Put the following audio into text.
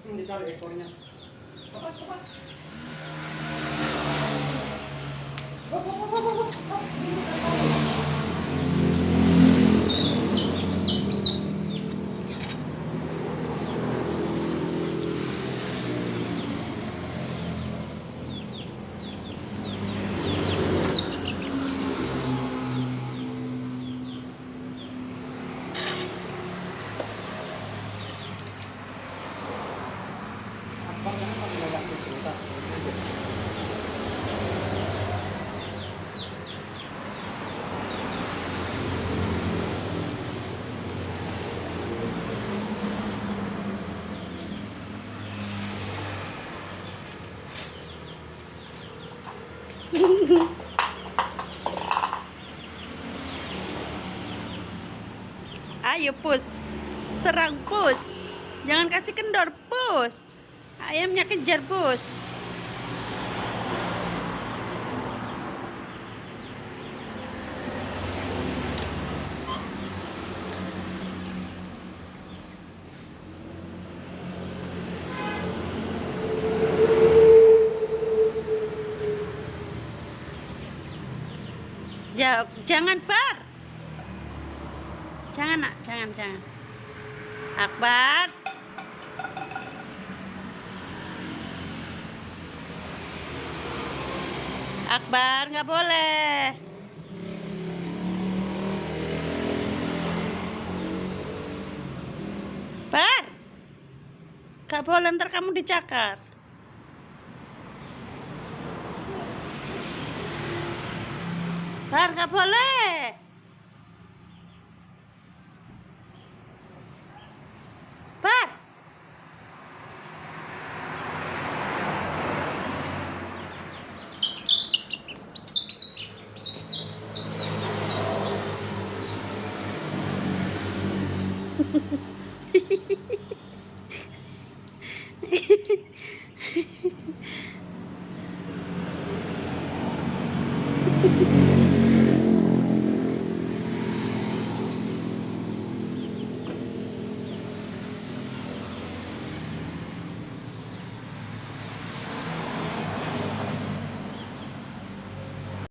Hindi tahu ekornya. Lepas, lepas. Hop, hop, hop, hop, hop, hop. Ini tak tahu. Apa yang kamu dapat cerita? Ayo pus, serang pus. Jangan kasih kendor pus. Ayamnya kejar pus. Jangan Bar. Jangan nak, jangan. Akbar. Akbar, nggak boleh. Bar, nggak boleh, ntar kamu dicakar. Bar, nggak boleh. Bar.